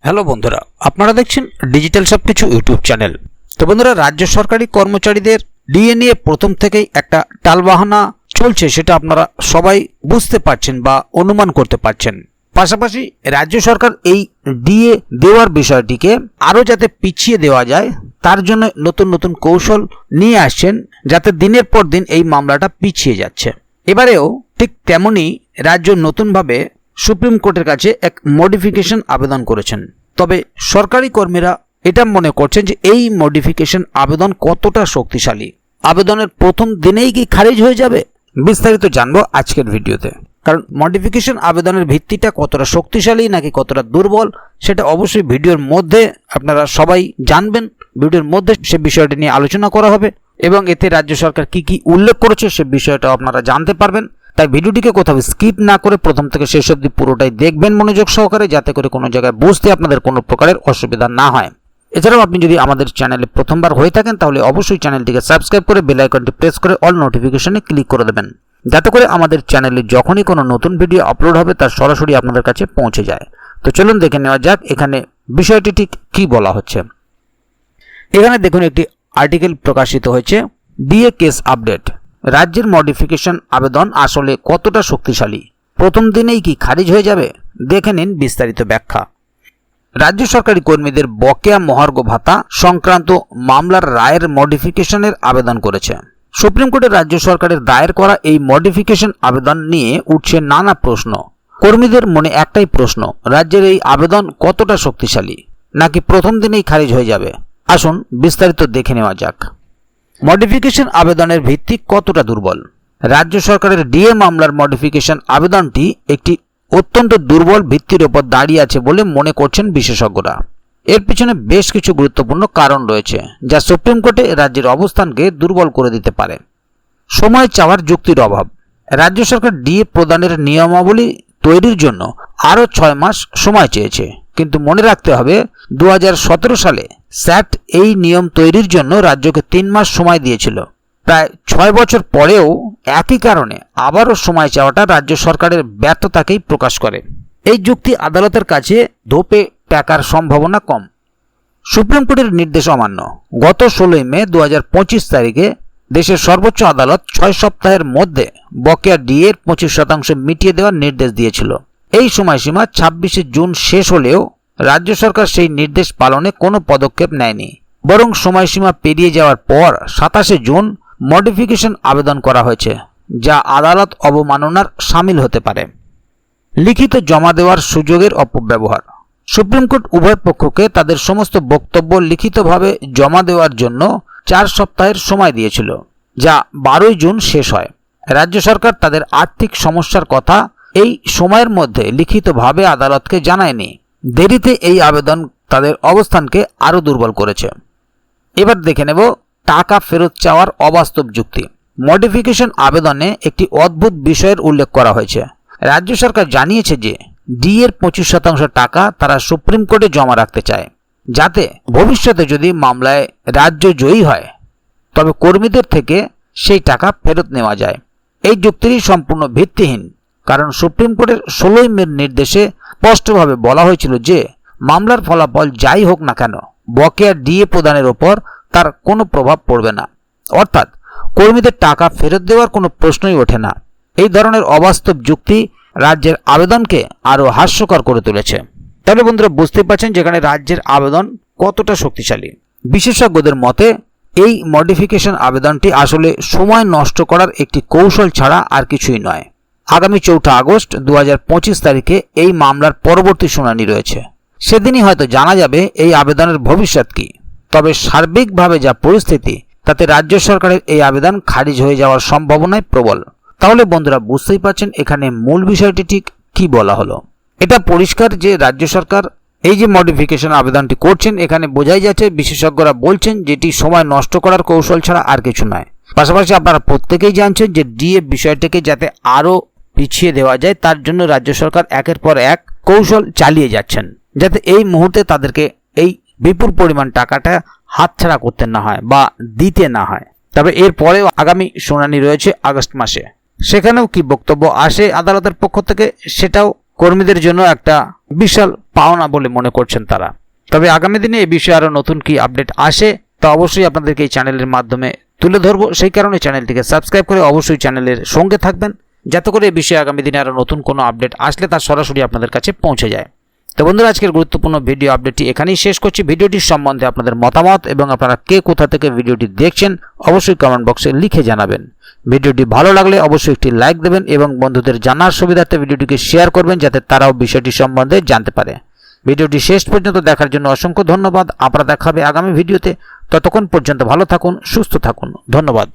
Hello বন্ধুরা, আপনারা দেখছেন ডিজিটাল সবকিছু ইউটিউব চ্যানেল। তো বন্ধুরা, রাজ্য সরকারি কর্মচারীদের ডিএ নিয়ে প্রথম থেকেই একটা টালবাহানা চলছে, সেটা আপনারা সবাই বুঝতে পারছেন বা অনুমান করতে পারছেন। পাশাপাশি রাজ্য সরকার এই ডিএ দেওয়ার বিষয়টিকে আরও যাতে পিছিয়ে দেওয়া যায় তার জন্য নতুন নতুন কৌশল নিয়ে আসছেন, যাতে দিনের পর দিন এই মামলাটা পিছিয়ে যাচ্ছে। এবারেও ঠিক তেমনই রাজ্য নতুনভাবে সুপ্রিম কোর্টের কাছে এক মডিফিকেশন আবেদন করেছেন। তবে সরকারি কর্মীরা এটা মনে করছেন যে এই মডিফিকেশন আবেদন কতটা শক্তিশালী, আবেদনের প্রথম দিনেই কি খারিজ হয়ে যাবে? বিস্তারিত জানবো আজকের ভিডিওতে। কারণ মডিফিকেশন আবেদনের ভিত্তিটা কতটা শক্তিশালী নাকি কতটা দুর্বল সেটা অবশ্যই ভিডিওর মধ্যে আপনারা সবাই জানবেন। ভিডিওর মধ্যে সে বিষয়টি নিয়ে আলোচনা করা হবে এবং এতে রাজ্য সরকার কি কি উল্লেখ করেছে সে বিষয়টা আপনারা জানতে পারবেন। তাই ভিডিওটিকে কোথাও স্কিপ না করে প্রথম থেকে শেষ অবধি পুরোটাই দেখবেন মনোযোগ সহকারে, যাতে করে কোনো জায়গায় বুঝতে আপনাদের কোনো প্রকারের অসুবিধা না হয়। এছাড়াও আপনি যদি আমাদের চ্যানেলে প্রথমবার হয়ে থাকেন তাহলে অবশ্যই চ্যানেলটিকে সাবস্ক্রাইব করে বেল আইকনটি প্রেস করে অল নোটিফিকেশনে ক্লিক করে দেবেন, যাতে করে আমাদের চ্যানেলে যখনই কোনো নতুন ভিডিও আপলোড হবে তার সরাসরি আপনাদের কাছে পৌঁছে যায়। তো চলুন দেখে নেওয়া যাক এখানে বিষয়টি ঠিক কী বলা হচ্ছে। এখানে দেখুন একটি আর্টিকেল প্রকাশিত হয়েছে, ডিএ কেস আপডেট, রাজ্যের মডিফিকেশন আবেদন আসলে কতটা শক্তিশালী, প্রথম দিনেই কি খারিজ হয়ে যাবে? দেখে নিন বিস্তারিত ব্যাখ্যা। রাজ্য সরকারি কর্মীদের বকেয়া মহার্ঘ ভাতা সংক্রান্ত মামলার রায়ের মডিফিকেশনের আবেদন করেছে সুপ্রিম কোর্টের। রাজ্য সরকারের দায়ের করা এই মডিফিকেশন আবেদন নিয়ে উঠছে নানা প্রশ্ন। কর্মীদের মনে একটাই প্রশ্ন, রাজ্যের এই আবেদন কতটা শক্তিশালী, নাকি প্রথম দিনেই খারিজ হয়ে যাবে? আসুন বিস্তারিত দেখে নেওয়া যাক। মডিফিকেশন আবেদনের ভিত্তি কতটা দুর্বল? রাজ্য সরকারের ডিএ মামলার মডিফিকেশন আবেদনটি একটি অত্যন্ত দুর্বল ভিত্তির উপর দাঁড়িয়ে আছে বলে মনে করছেন বিশেষজ্ঞরা। এর পিছনে বেশ কিছু গুরুত্বপূর্ণ কারণ রয়েছে যা সুপ্রিম কোর্টে রাজ্যের অবস্থানকে দুর্বল করে দিতে পারে। সময় চাওয়ার যুক্তির অভাব। রাজ্য সরকার ডিএ প্রদানের নিয়মাবলী তৈরির জন্য আরও 6 মাস সময় চেয়েছে, কিন্তু মনে রাখতে হবে 2017 সালে স্যাট এই নিয়ম তৈরির জন্য রাজ্যকে 3 মাস সময় দিয়েছিল। প্রায় 6 বছর পরেও একই কারণে আবারও সময় চাওয়াটা রাজ্য সরকারের ব্যর্থতাকেই প্রকাশ করে। এই যুক্তি আদালতের কাছে ধোপে টাকার সম্ভাবনা কম। সুপ্রিম কোর্টের নির্দেশ অমান্য। গত 16 মে 2025 তারিখে দেশের সর্বোচ্চ আদালত 6 সপ্তাহের মধ্যে বকেয়া ডিএর 25% মিটিয়ে দেওয়ার নির্দেশ দিয়েছিল। এই সময়সীমা 26 জুন শেষ হলেও রাজ্য সরকার সেই নির্দেশ পালনে কোনো পদক্ষেপ নেয়নি, বরং সময়সীমা পেরিয়ে যাওয়ার পর 27 জুন মডিফিকেশন আবেদন করা হয়েছে, যা আদালত অবমাননার শামিল হতে পারে। লিখিত জমা দেওয়ার সুযোগের অপব্যবহার। সুপ্রিম কোর্ট উভয় পক্ষকে তাদের সমস্ত বক্তব্য লিখিতভাবে জমা দেওয়ার জন্য 4 সপ্তাহের সময় দিয়েছিল, যা 12 জুন শেষ হয়। রাজ্য সরকার তাদের আর্থিক সমস্যার কথা এই সময়ের মধ্যে লিখিতভাবে আদালতকে জানায়নি। দেরিতে এই আবেদন তাদের অবস্থানকে আরও দুর্বল করেছে। এবার দেখে নেব টাকা ফেরত চাওয়ার অবাস্তব যুক্তি। মডিফিকেশন আবেদনে একটি অদ্ভুত বিষয়ের উল্লেখ করা হয়েছে। রাজ্য সরকার জানিয়েছে যে ডিএর 25% টাকা তারা সুপ্রিম কোর্টে জমা রাখতে চায়, যাতে ভবিষ্যতে যদি মামলায় রাজ্য জয়ী হয় তবে কর্মীদের থেকে সেই টাকা ফেরত নেওয়া যায়। এই যুক্তিটি সম্পূর্ণ ভিত্তিহীন, কারণ সুপ্রিম কোর্টের 16 মের নির্দেশে স্পষ্টভাবে বলা হয়েছিল যে মামলার ফলাফল যাই হোক না কেন বকেয়া ডিএ প্রদানের ওপর তার কোনো প্রভাব পড়বে না, অর্থাৎ কর্মীদের টাকা ফেরত দেওয়ার কোনো প্রশ্নই ওঠে না। এই ধরনের অবাস্তব যুক্তি রাজ্যের আবেদনকে আরও হাস্যকর করে তুলেছে। তাহলে বন্ধুরা বুঝতে পারছেন যেখানে রাজ্যের আবেদন কতটা শক্তিশালী। বিশেষজ্ঞদের মতে এই মডিফিকেশন আবেদনটি আসলে সময় নষ্ট করার একটি কৌশল ছাড়া আর কিছুই নয়। আগামী 4 আগস্ট 2025 তারিখে এই মামলার পরবর্তী শুনানি রয়েছে। সেদিনই হয়তো জানা যাবে এই আবেদনের ভবিষ্যৎ কী। তবে সার্বিকভাবে যা পরিস্থিতি তাতে রাজ্য সরকারের এই আবেদন খারিজ হয়ে যাওয়ার সম্ভাবনাই প্রবল। তাহলে বন্ধুরা বুঝতেই পারছেন এখানে মূল বিষয়টি ঠিক কী বলা হলো। এটা পরিষ্কার যে রাজ্য সরকার এই যে মডিফিকেশন আবেদনটি করছেন এখানে বোঝাই যাচ্ছে, বিশেষজ্ঞরা বলছেন যেটি সময় নষ্ট করার কৌশল ছাড়া আর কিছু নয়। পাশাপাশি আপনারা প্রত্যেকেই জানছেন যে ডিএ বিষয়টিকে যাতে আরও পিছিয়ে দেওয়া যায় তার জন্য রাজ্য সরকার একের পর এক কৌশল চালিয়ে যাচ্ছেন, যাতে এই মুহূর্তে তাদেরকে এই বিপুল পরিমাণ টাকাটা হাতছাড়া করতে না হয় বা দিতে না হয়। তবে এরপরেও আগামী শুনানি রয়েছে আগস্ট মাসে, সেখানেও কি বক্তব্য আসে আদালতের পক্ষ থেকে সেটাও কর্মীদের জন্য একটা বিশাল পাওনা বলে মনে করছেন তারা। তবে আগামী দিনে এই বিষয়ে আরও নতুন কি আপডেট আসে তা অবশ্যই আপনাদেরকে এই চ্যানেলের মাধ্যমে তুলে ধরবো। সেই কারণে চ্যানেলটিকে সাবস্ক্রাইব করে অবশ্যই চ্যানেলের সঙ্গে থাকবেন, যাতে করে এই বিষয়ে আগামী দিনে আরও নতুন কোনো আপডেট আসলে তা সরাসরি আপনাদের কাছে পৌঁছে যায়। তো বন্ধুরা, আজকের গুরুত্বপূর্ণ ভিডিও আপডেটটি এখানেই শেষ করছি। ভিডিওটির সম্বন্ধে আপনাদের মতামত এবং আপনারা কে কোথা থেকে ভিডিওটি দেখছেন অবশ্যই কমেন্ট বক্সে লিখে জানাবেন। ভিডিওটি ভালো লাগলে অবশ্যই একটি লাইক দেবেন এবং বন্ধুদের জানার সুবিধার্থে ভিডিওটিকে শেয়ার করবেন, যাতে তারাও বিষয়টি সম্বন্ধে জানতে পারে। ভিডিওটি শেষ পর্যন্ত দেখার জন্য অসংখ্য ধন্যবাদ। আপনারা দেখা হবে আগামী ভিডিওতে। ততক্ষণ পর্যন্ত ভালো থাকুন, সুস্থ থাকুন। ধন্যবাদ।